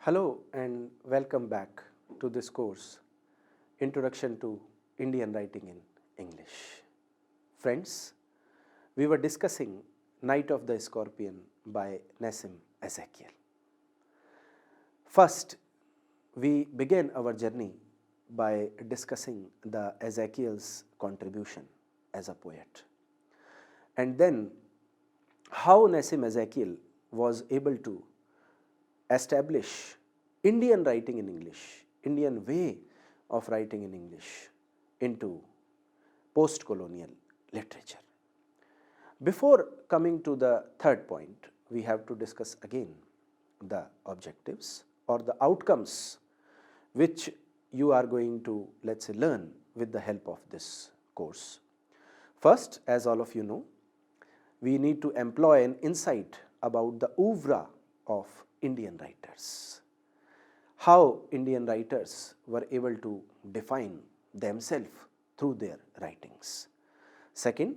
Hello and welcome back to this course, Introduction to Indian Writing in English. Friends, we were discussing Night of the Scorpion by Nassim Ezekiel. First, we began our journey by discussing the Ezekiel's contribution as a poet, and then how Nassim Ezekiel was able to establish Indian writing in English, Indian way of writing in English into post-colonial literature. Before coming to the third point, we have to discuss again the objectives or the outcomes which you are going to, let's say, learn with the help of this course. First, as all of you know, we need to employ an insight about the oeuvre of Indian writers, how Indian writers were able to define themselves through their writings. Second,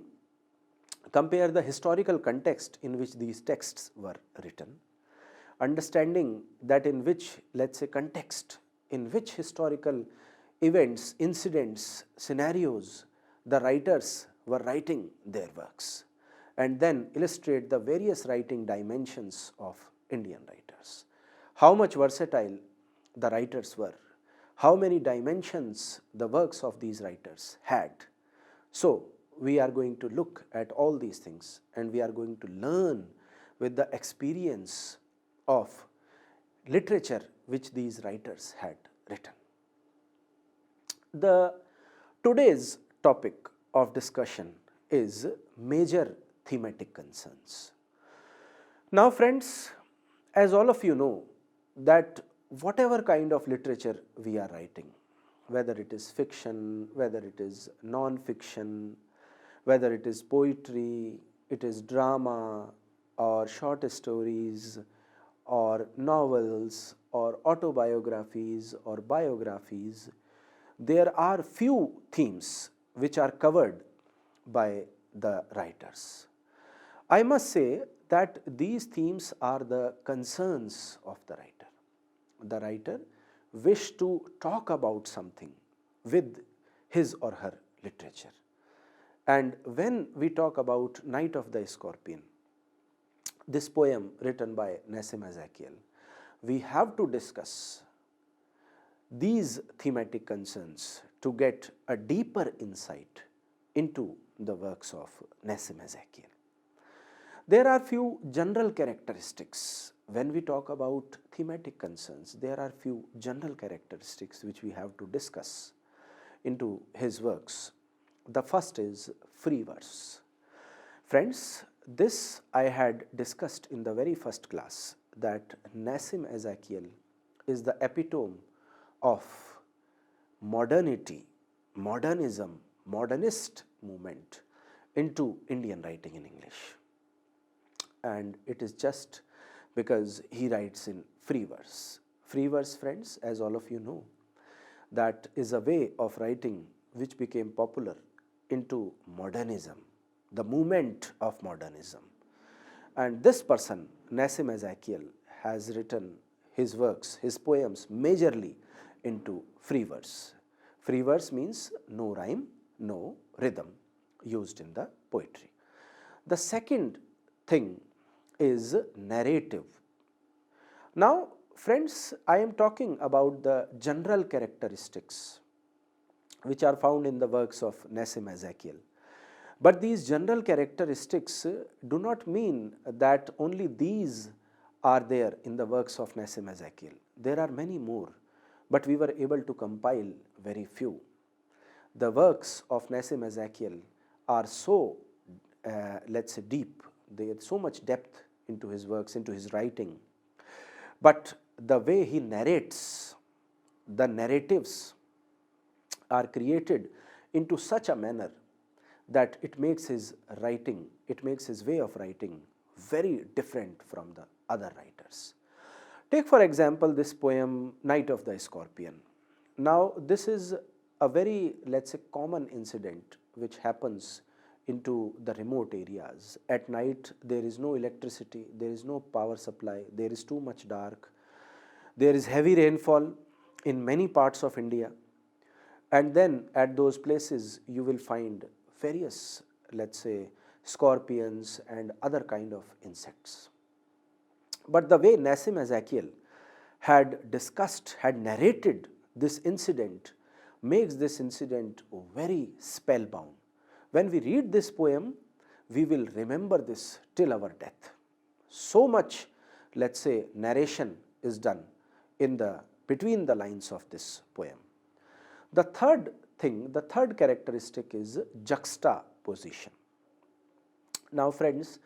compare the historical context in which these texts were written, understanding that in which, let's say, context, in which historical events, incidents, scenarios the writers were writing their works, and then illustrate the various writing dimensions of Indian writers. How much versatile the writers were, how many dimensions the works of these writers had. So, we are going to look at all these things and we are going to learn with the experience of literature which these writers had written. Today's topic of discussion is major thematic concerns. Now friends, as all of you know, that whatever kind of literature we are writing, whether it is fiction, whether it is non-fiction, whether it is poetry, it is drama or short stories or novels or autobiographies or biographies, there are few themes which are covered by the writers. I must say that these themes are the concerns of the writer. The writer wished to talk about something with his or her literature. And when we talk about Night of the Scorpion, this poem written by Nassim Ezekiel, we have to discuss these thematic concerns to get a deeper insight into the works of Nassim Ezekiel. There are few general characteristics. When we talk about thematic concerns, there are few general characteristics which we have to discuss into his works. The first is free verse. Friends, this I had discussed in the very first class, that Nassim Ezekiel is the epitome of modernity, modernism, modernist movement into Indian writing in English. And it is just because he writes in free verse. Free verse, friends, as all of you know, that is a way of writing which became popular into modernism, the movement of modernism. And this person, Nassim Ezekiel, has written his works, his poems, majorly into free verse. Free verse means no rhyme, no rhythm used in the poetry. The second thing is narrative. Now, friends, I am talking about the general characteristics which are found in the works of Nassim Ezekiel. But these general characteristics do not mean that only these are there in the works of Nassim Ezekiel. There are many more, but we were able to compile very few. The works of Nassim Ezekiel are so, let's say, deep. They have so much depth into his works, into his writing. But the way he narrates, the narratives are created into such a manner that it makes his writing, it makes his way of writing very different from the other writers. Take for example this poem, Night of the Scorpion. Now this is a very, let's say, common incident which happens into the remote areas. At night there is no electricity, there is no power supply, there is too much dark. There is heavy rainfall in many parts of India, and then at those places you will find various, let's say, scorpions and other kind of insects. But the way Nassim Ezekiel had discussed, had narrated this incident, makes this incident very spellbound. When we read this poem, we will remember this till our death. So much, let's say, narration is done in the between the lines of this poem. The third thing, the third characteristic is juxtaposition. Now friends,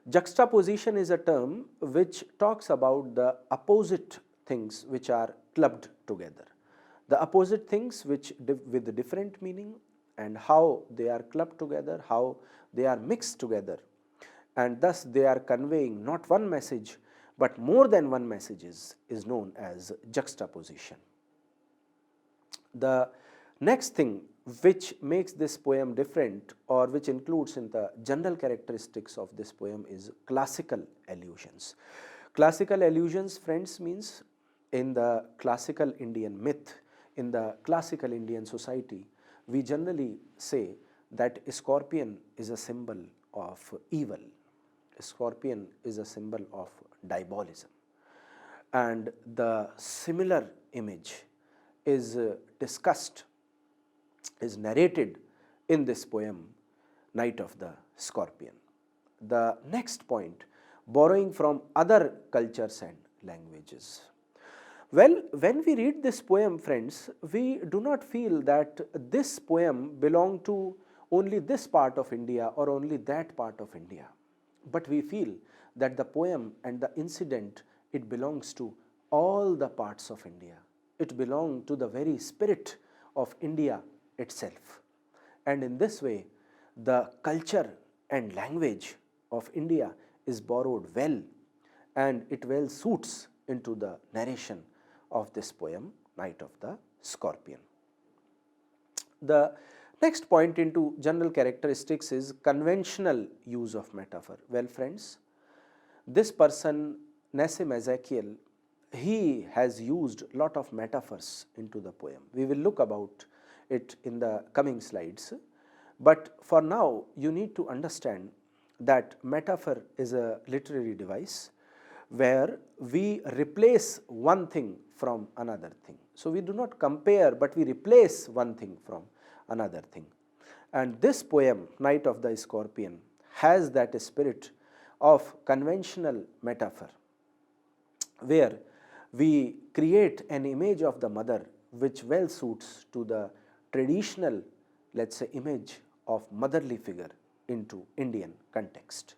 juxtaposition is a term which talks about the opposite things which are clubbed together. The opposite things which with different meaning, and how they are clubbed together, how they are mixed together, and thus they are conveying not one message but more than one message is known as juxtaposition. The next thing which makes this poem different, or which includes in the general characteristics of this poem, is classical allusions. Classical allusions, friends, means in the classical Indian myth, in the classical Indian society, we generally say that a scorpion is a symbol of evil. A scorpion is a symbol of diabolism. And the similar image is discussed, is narrated in this poem, Night of the Scorpion. The next point, borrowing from other cultures and languages. Well, when we read this poem, friends, we do not feel that this poem belongs to only this part of India or only that part of India. But we feel that the poem and the incident, it belongs to all the parts of India. It belongs to the very spirit of India itself. And in this way, the culture and language of India is borrowed well, and it well suits into the narration of this poem, Night of the Scorpion. The next point into general characteristics is conventional use of metaphor. Well, friends, this person, Nassim Ezekiel, he has used a lot of metaphors into the poem. We will look about it in the coming slides. But for now, you need to understand that metaphor is a literary device where we replace one thing from another thing. So we do not compare, but we replace one thing from another thing. And this poem, Night of the Scorpion, has that spirit of conventional metaphor, where we create an image of the mother which well suits to the traditional, let's say, image of motherly figure into Indian context.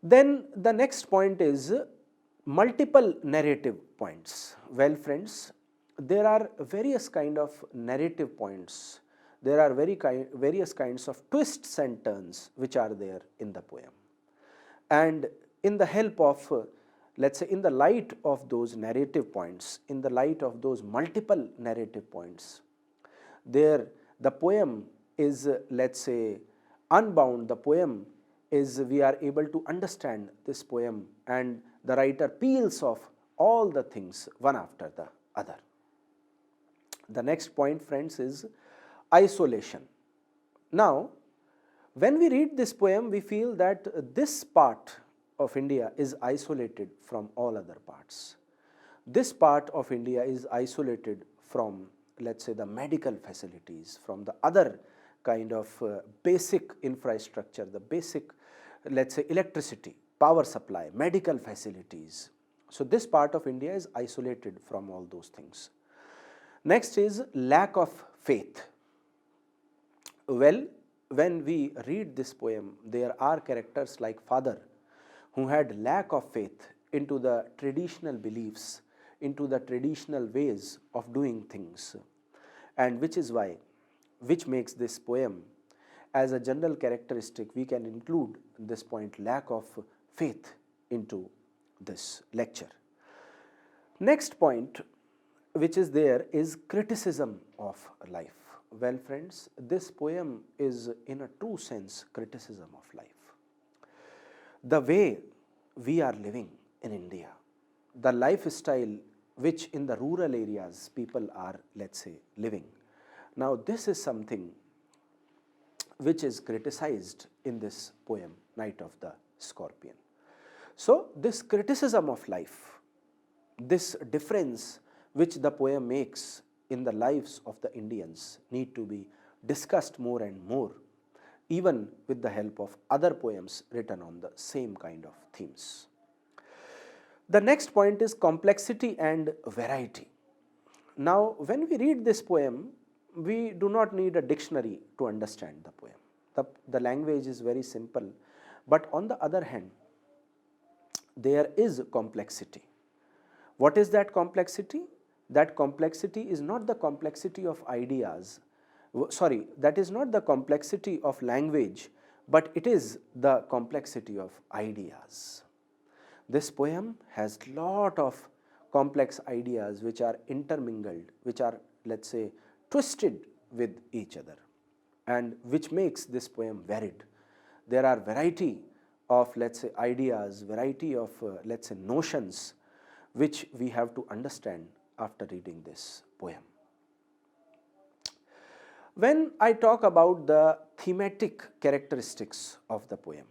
Then the next point is multiple narrative points. Well, friends, there are various kind of narrative points. There are various kinds of twists and turns which are there in the poem. And in the help of, let's say, in the light of those narrative points, in the light of those multiple narrative points, there the poem is, let's say, unbound. The poem is, we are able to understand this poem, and the writer peels off all the things one after the other. The next point, friends, is isolation. Now, when we read this poem, we feel that this part of India is isolated from all other parts. This part of India is isolated from, let's say, the medical facilities, from the other kind of basic infrastructure, the basic, let's say, electricity, power supply, medical facilities. So this part of India is isolated from all those things. Next is lack of faith. Well, when we read this poem, there are characters like father who had lack of faith into the traditional beliefs, into the traditional ways of doing things, and which makes this poem, as a general characteristic, we can include this point, lack of faith, into this lecture. Next point which is there is criticism of life. Well, friends, this poem is in a true sense criticism of life. The way we are living in India, the lifestyle which in the rural areas people are, let's say, living. Now this is something which is criticized in this poem, Night of the Scorpion. So this criticism of life, this difference which the poem makes in the lives of the Indians need to be discussed more and more, even with the help of other poems written on the same kind of themes. The next point is complexity and variety. Now, when we read this poem, we do not need a dictionary to understand the poem. The language is very simple, but on the other hand, there is complexity. What is that complexity? That complexity is not the complexity of ideas, that is not the complexity of language, but it is the complexity of ideas. This poem has lot of complex ideas which are intermingled, which are, let's say, twisted with each other, and which makes this poem varied. There are variety of, let's say, ideas, variety of, let's say, notions which we have to understand after reading this poem. When I talk about the thematic characteristics of the poem,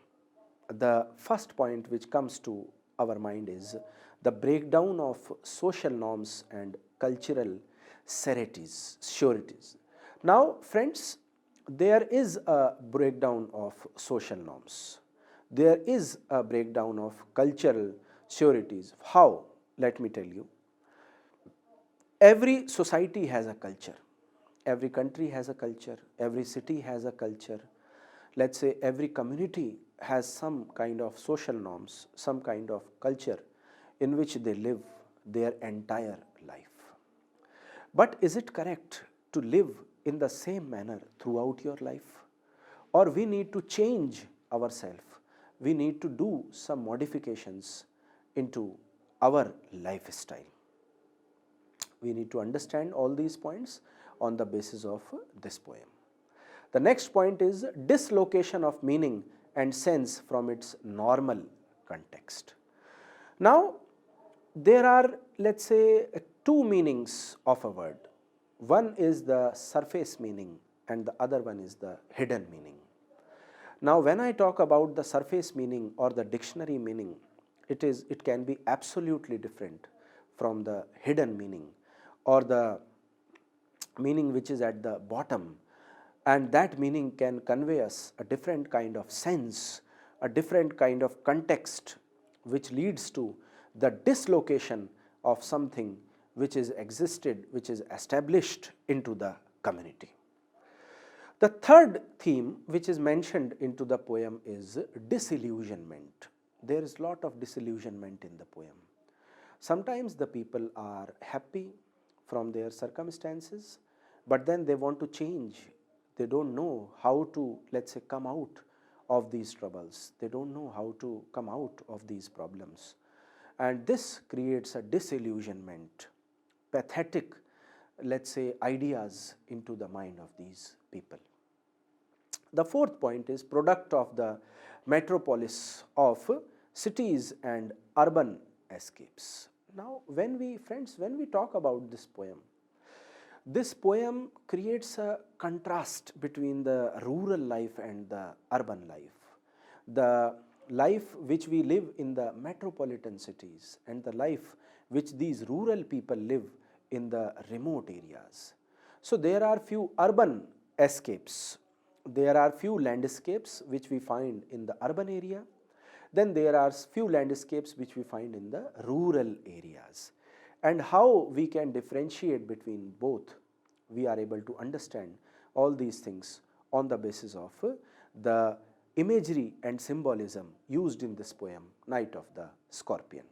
the first point which comes to our mind is the breakdown of social norms and cultural sureties. Now, friends, there is a breakdown of social norms. There is a breakdown of cultural sureties. How? Let me tell you. Every society has a culture. Every country has a culture. Every city has a culture. Let's say every community has some kind of social norms, some kind of culture in which they live their entire life. But is it correct to live in the same manner throughout your life? Or we need to change ourselves. We need to do some modifications into our lifestyle. We need to understand all these points on the basis of this poem. The next point is dislocation of meaning and sense from its normal context. Now, there are, let's say, two meanings of a word. One is the surface meaning and the other one is the hidden meaning. Now, when I talk about the surface meaning or the dictionary meaning, it can be absolutely different from the hidden meaning or the meaning which is at the bottom, and that meaning can convey us a different kind of sense, a different kind of context, which leads to the dislocation of something which is existed, which is established into the community. The third theme which is mentioned into the poem is disillusionment. There is a lot of disillusionment in the poem. Sometimes the people are happy from their circumstances, but then they want to change. They don't know how to, let's say, come out of these troubles. They don't know how to come out of these problems. And this creates a disillusionment, pathetic, let's say, ideas into the mind of these people. The fourth point is product of the metropolis of cities and urban escapes. Now, when we talk about this poem creates a contrast between the rural life and the urban life. The life which we live in the metropolitan cities and the life which these rural people live in the remote areas. So there are few urban escapes. There are few landscapes which we find in the urban area. Then there are few landscapes which we find in the rural areas. And how we can differentiate between both, we are able to understand all these things on the basis of the imagery and symbolism used in this poem, Night of the Scorpion.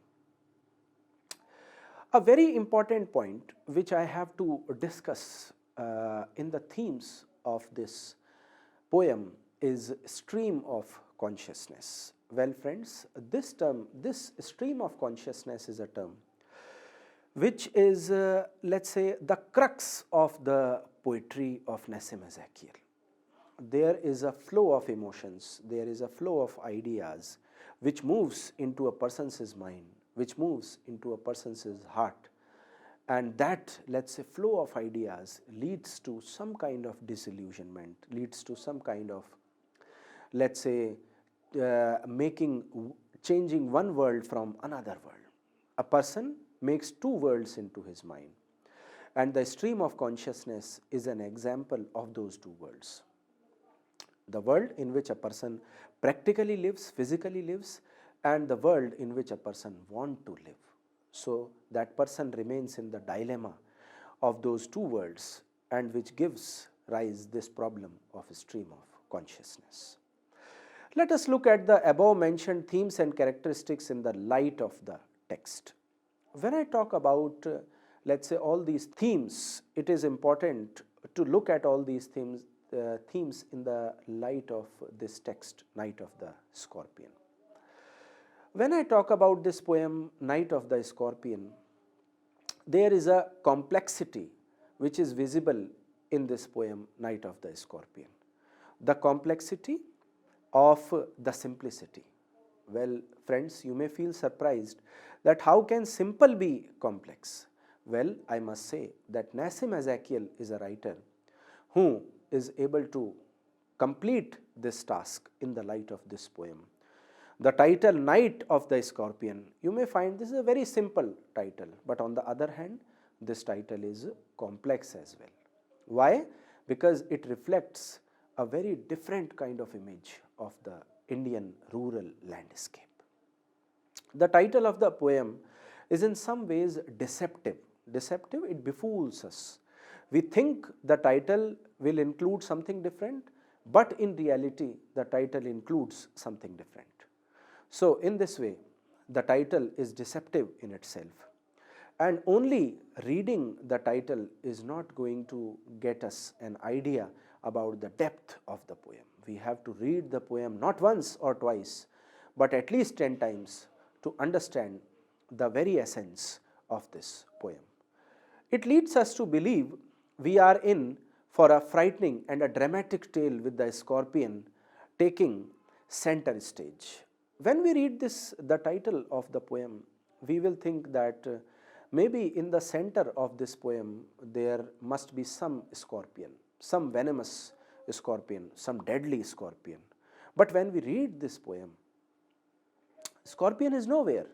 A very important point which I have to discuss in the themes of this poem is stream of consciousness. Well, friends, this stream of consciousness is a term which is, let's say, the crux of the poetry of Nassim Ezekiel. There is a flow of emotions, there is a flow of ideas which moves into a person's mind, which moves into a person's heart, And that, let's say, flow of ideas leads to some kind of disillusionment, leads to some kind of, let's say, changing one world from another world. A person makes two worlds into his mind, and the stream of consciousness is an example of those two worlds. The world in which a person practically lives, physically lives, and the world in which a person wants to live. So that person remains in the dilemma of those two worlds, and which gives rise this problem of a stream of consciousness. Let us look at the above mentioned themes and characteristics in the light of the text. When I talk about, let's say, all these themes, it is important to look at all these themes in the light of this text, Night of the Scorpion. When I talk about this poem, Night of the Scorpion, there is a complexity which is visible in this poem, Night of the Scorpion. The complexity of the simplicity. Well, friends, you may feel surprised that how can simple be complex? Well, I must say that Nassim Ezekiel is a writer who is able to complete this task in the light of this poem. The title, Night of the Scorpion, you may find this is a very simple title, but on the other hand, this title is complex as well. Why? Because it reflects a very different kind of image of the Indian rural landscape. The title of the poem is in some ways deceptive. Deceptive, it befools us. We think the title will include something different, but in reality, the title includes something different. So, in this way, the title is deceptive in itself, and only reading the title is not going to get us an idea about the depth of the poem. We have to read the poem not once or twice, but at least 10 times to understand the very essence of this poem. It leads us to believe we are in for a frightening and a dramatic tale with the scorpion taking center stage. When we read the title of the poem, we will think that maybe in the center of this poem there must be some scorpion, some venomous scorpion, some deadly scorpion. But when we read this poem, scorpion is nowhere.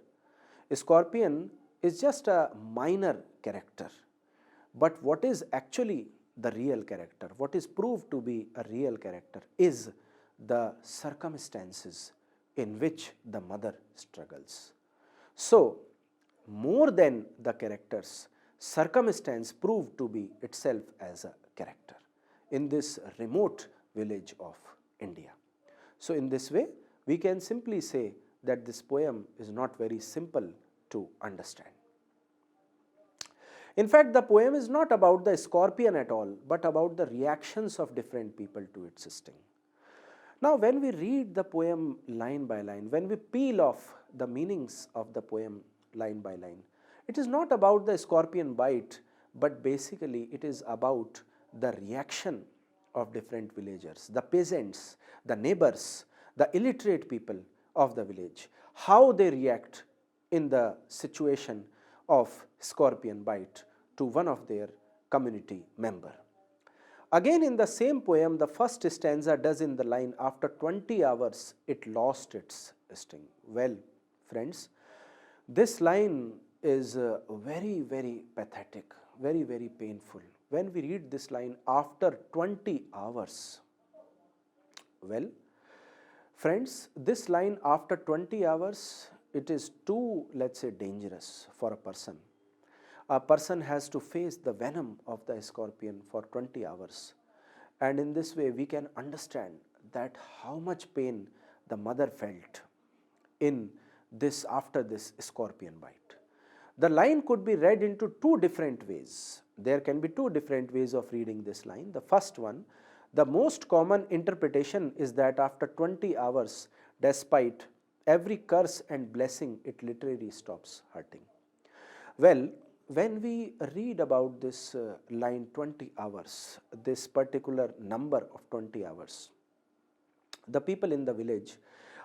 Scorpion is just a minor character. But what is actually the real character, what is proved to be a real character, is the circumstances in which the mother struggles. So, more than the characters, circumstance proved to be itself as a character in this remote village of India. So, in this way, we can simply say that this poem is not very simple to understand. In fact, the poem is not about the scorpion at all, but about the reactions of different people to its sting. Now, when we read the poem line by line, when we peel off the meanings of the poem line by line, it is not about the scorpion bite, but basically it is about the reaction of different villagers, the peasants, the neighbors, the illiterate people of the village, how they react in the situation of scorpion bite to one of their community member. Again, in the same poem, the first stanza does in the line, after 20 hours it lost its sting. Well, friends, this line is very, very pathetic, very, very painful. When we read this line, after 20 hours, well, friends, this line after 20 hours, it is too, let's say, dangerous for a person. A person has to face the venom of the scorpion for 20 hours. And in this way, we can understand that how much pain the mother felt in this, after this scorpion bite. The line could be read into two different ways. There can be two different ways of reading this line. The first one, the most common interpretation is that after 20 hours, despite every curse and blessing, it literally stops hurting. Well, when we read about this line 20 hours, this particular number of 20 hours, the people in the village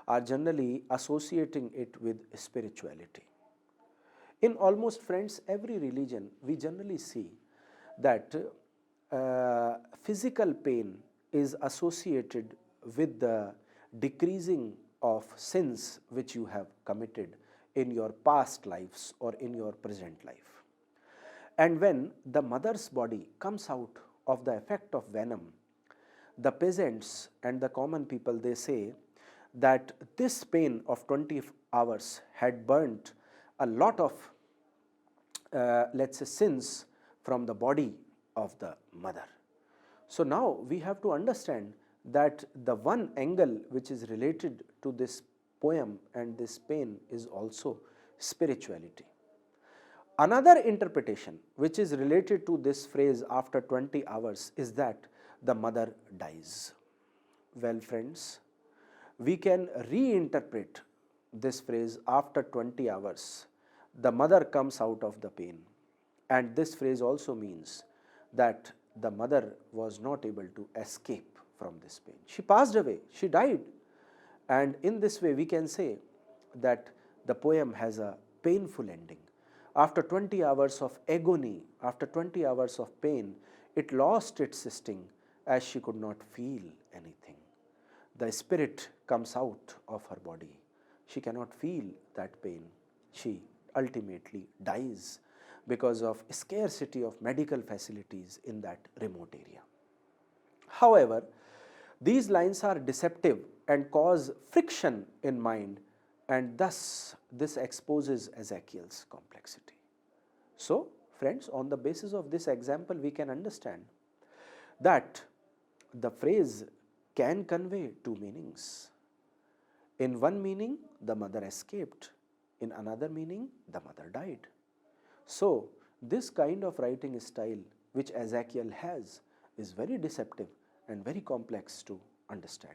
are generally associating it with spirituality. In almost, friends, every religion, we generally see that physical pain is associated with the decreasing of sins which you have committed in your past lives or in your present life. And when the mother's body comes out of the effect of venom, the peasants and the common people, they say that this pain of 20 hours had burnt a lot of, let's say, sins from the body of the mother. So now we have to understand that the one angle which is related to this poem and this pain is also spirituality. Another interpretation which is related to this phrase after 20 hours is that the mother dies. Well, friends, we can reinterpret this phrase after 20 hours. The mother comes out of the pain, and this phrase also means that the mother was not able to escape from this pain. She passed away, she died, and in this way we can say that the poem has a painful ending. After 20 hours of agony, after 20 hours of pain, it lost its sting as she could not feel anything. The spirit comes out of her body. She cannot feel that pain. She ultimately dies because of scarcity of medical facilities in that remote area. However, these lines are deceptive and cause friction in mind, and thus this exposes Ezekiel's complexity. So, friends, on the basis of this example, we can understand that the phrase can convey two meanings. In one meaning, the mother escaped. In another meaning, the mother died. So, this kind of writing style which Ezekiel has is very deceptive and very complex to understand.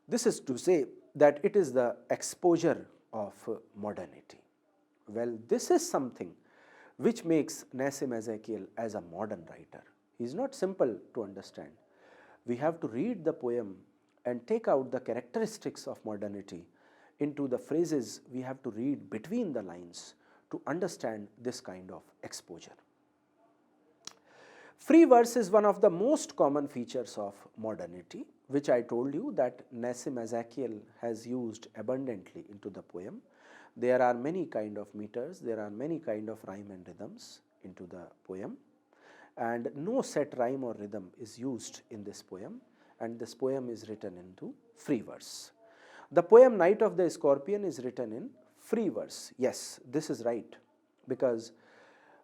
This is to say that it is the exposure of modernity. Well, this is something which makes Nassim Ezekiel as a modern writer. He is not simple to understand. We have to read the poem and take out the characteristics of modernity into the phrases we have to read between the lines to understand this kind of exposure. Free verse is one of the most common features of modernity, which I told you that Nassim Ezekiel has used abundantly into the poem. There are many kind of meters, there are many kind of rhyme and rhythms into the poem, and no set rhyme or rhythm is used in this poem, and this poem is written into free verse. The poem Night of the Scorpion is written in free verse. Yes, this is right, because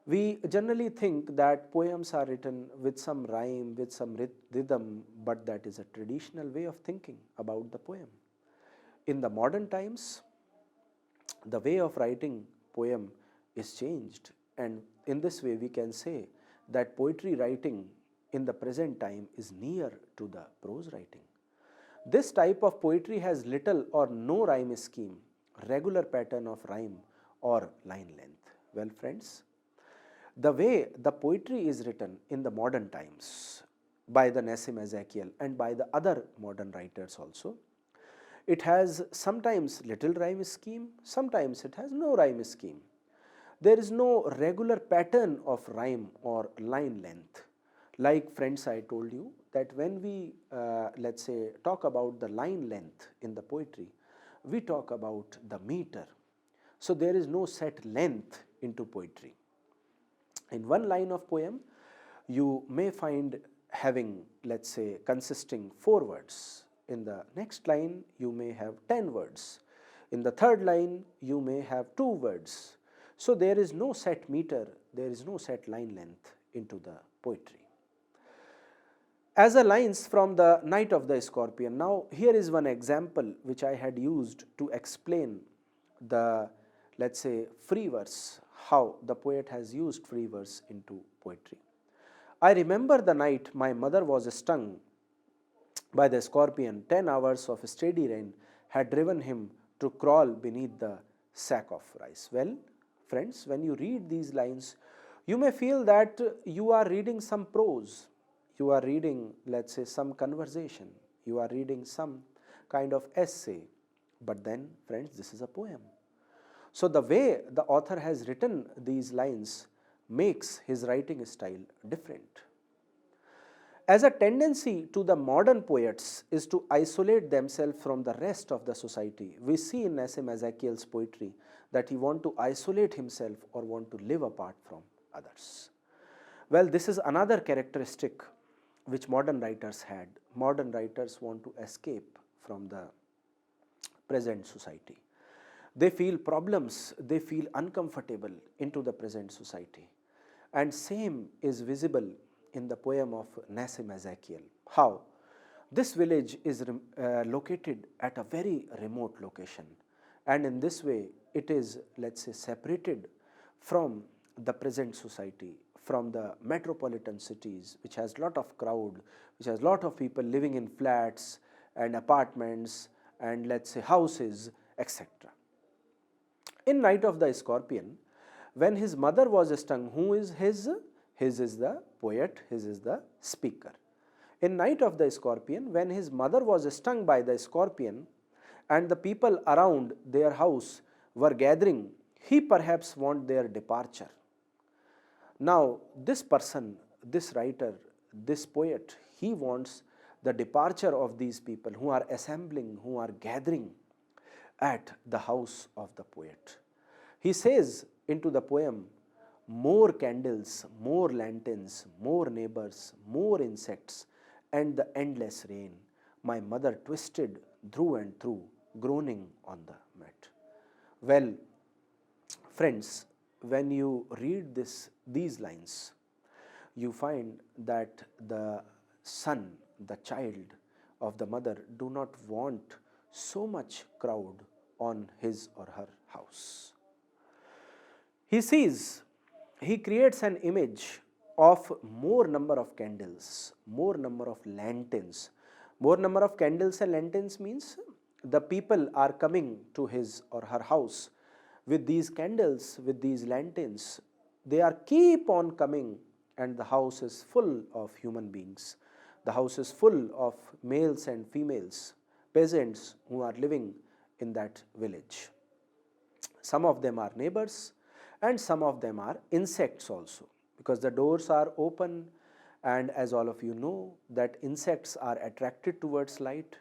we generally think that poems are written with some rhyme, with some rhythm, but that is a traditional way of thinking about the poem. In the modern times, the way of writing poem is changed, and in this way we can say that poetry writing in the present time is near to the prose writing. This type of poetry has little or no rhyme scheme, regular pattern of rhyme or line length. Well, friends, the way the poetry is written in the modern times by the Nassim Ezekiel and by the other modern writers also, it has sometimes little rhyme scheme, sometimes it has no rhyme scheme. There is no regular pattern of rhyme or line length. Like, friends, I told you that when we, let's say, talk about the line length in the poetry, we talk about the meter. So there is no set length into poetry. In one line of poem, you may find having, let's say, consisting 4 words. In the next line, you may have 10 words. In the third line, you may have 2 words. So there is no set meter, there is no set line length into the poetry. As the lines from the Night of the Scorpion. Now, here is one example which I had used to explain the, let's say, free verse, how the poet has used free verse into poetry. I remember the night my mother was stung by the scorpion. 10 hours of steady rain had driven him to crawl beneath the sack of rice. Well, friends, when you read these lines, you may feel that you are reading some prose. You are reading, let's say, some conversation. You are reading some kind of essay. But then, friends, this is a poem. So the way the author has written these lines makes his writing style different. As a tendency to the modern poets is to isolate themselves from the rest of the society, we see in Nassim Ezekiel's poetry that he wants to isolate himself or want to live apart from others. Well, this is another characteristic which modern writers had. Modern writers want to escape from the present society. They feel problems, they feel uncomfortable into the present society. And same is visible in the poem of Nassim Ezekiel. How? This village is located at a very remote location, and in this way it is, let's say, separated from the present society, from the metropolitan cities, which has lot of crowd, which has lot of people living in flats and apartments and, let's say, houses, etc. In Night of the Scorpion, when his mother was stung, who is his? His is the poet, his is the speaker. In Night of the Scorpion, when his mother was stung by the scorpion and the people around their house were gathering, he perhaps want their departure. Now, this person, this writer, this poet, he wants the departure of these people who are assembling, who are gathering at the house of the poet. He says into the poem, more candles, more lanterns, more neighbors, more insects, and the endless rain. My mother twisted through and through, groaning on the mat. Well, friends, when you read these lines, you find that the son, the child of the mother, do not want so much crowd on his or her house. He creates an image of more number of candles, more number of lanterns. More number of candles and lanterns means the people are coming to his or her house with these candles, with these lanterns. They are keep on coming, and the house is full of human beings. The house is full of males and females, peasants who are living in that village. Some of them are neighbors and some of them are insects also, because the doors are open, and as all of you know that insects are attracted towards light.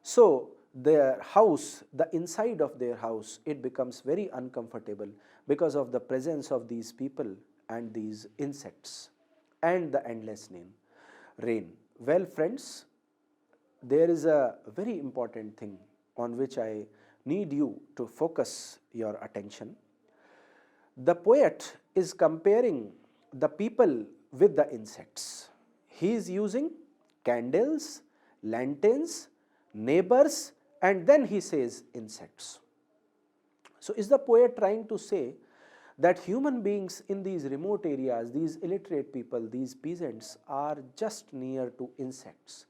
So their house, the inside of their house, it becomes very uncomfortable because of the presence of these people and these insects and the endless rain. Well, friends, there is a very important thing on which I need you to focus your attention. The poet is comparing the people with the insects. He is using candles, lanterns, neighbors, and then he says insects. So is the poet trying to say that human beings in these remote areas, these illiterate people, these peasants, are just near to insects,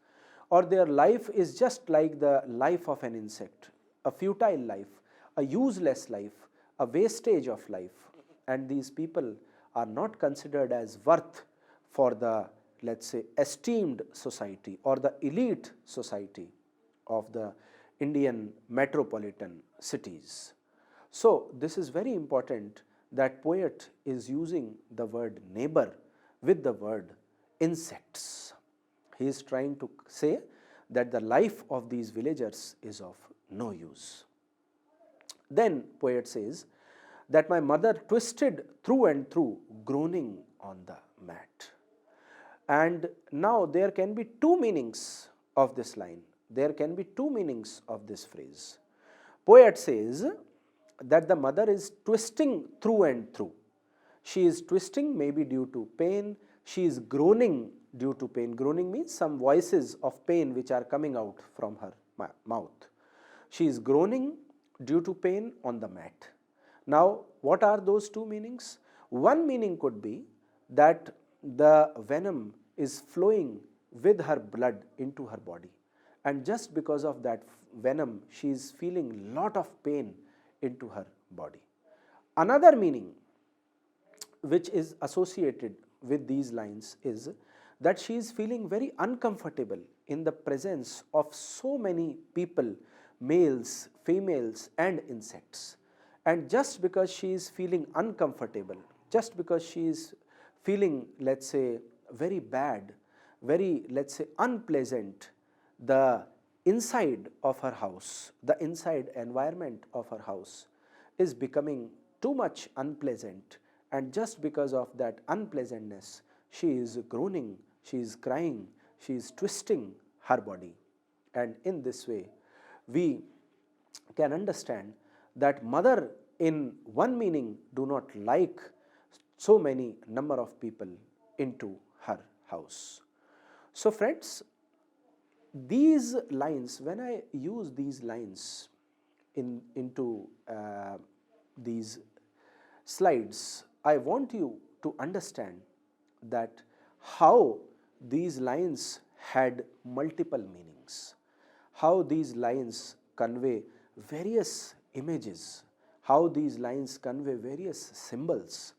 or their life is just like the life of an insect, a futile life, a useless life, a wastage of life, and these people are not considered as worth for the, let's say, esteemed society or the elite society of the Indian metropolitan cities. So this is very important that poet is using the word neighbor with the word insects. He is trying to say that the life of these villagers is of no use. Then poet says that my mother twisted through and through, groaning on the mat. And now there can be two meanings of this line. There can be two meanings of this phrase. Poet says that the mother is twisting through and through. She is twisting maybe due to pain. She is groaning due to pain. Groaning means some voices of pain which are coming out from her mouth. She is groaning due to pain on the mat. Now, what are those two meanings? One meaning could be that the venom is flowing with her blood into her body, and just because of that venom, she is feeling lot of pain into her body. Another meaning which is associated with these lines is that she is feeling very uncomfortable in the presence of so many people, males, females, and insects. And just because she is feeling uncomfortable, just because she is feeling, let's say, very bad, very, let's say, unpleasant, the inside of her house, the inside environment of her house is becoming too much unpleasant, and just because of that unpleasantness, she is groaning, she is crying, she is twisting her body. And in this way, we can understand that mother in one meaning do not like so many number of people into her house. So friends, these lines, when I use these lines into these slides, I want you to understand that how these lines had multiple meanings, how these lines convey various images, how these lines convey various symbols.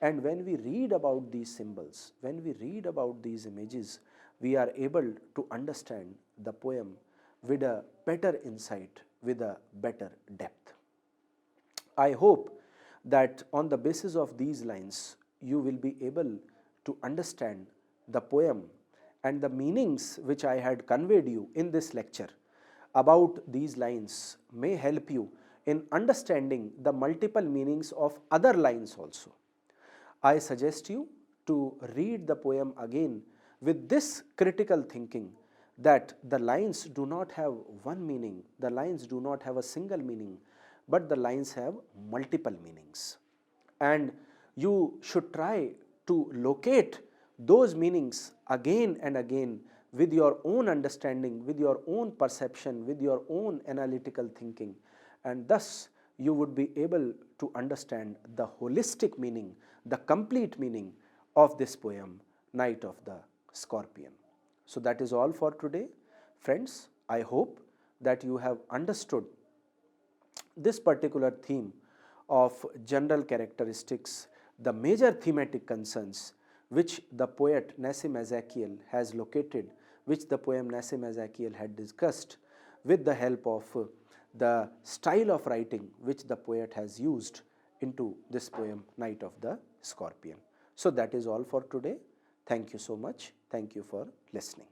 And when we read about these symbols, when we read about these images, we are able to understand the poem with a better insight, with a better depth. I hope that on the basis of these lines, you will be able to understand the poem and the meanings which I had conveyed you in this lecture about these lines may help you in understanding the multiple meanings of other lines also. I suggest you to read the poem again with this critical thinking that the lines do not have one meaning, the lines do not have a single meaning, but the lines have multiple meanings. And you should try to locate those meanings again and again with your own understanding, with your own perception, with your own analytical thinking, and thus you would be able to understand the holistic meaning, the complete meaning of this poem, Night of the Scorpion. So that is all for today. Friends, I hope that you have understood this particular theme of general characteristics, the major thematic concerns which the poet Nassim Ezekiel has located, which the poem Nassim Ezekiel had discussed with the help of the style of writing which the poet has used into this poem Night of the Scorpion. So that is all for today. Thank you so much. Thank you for listening.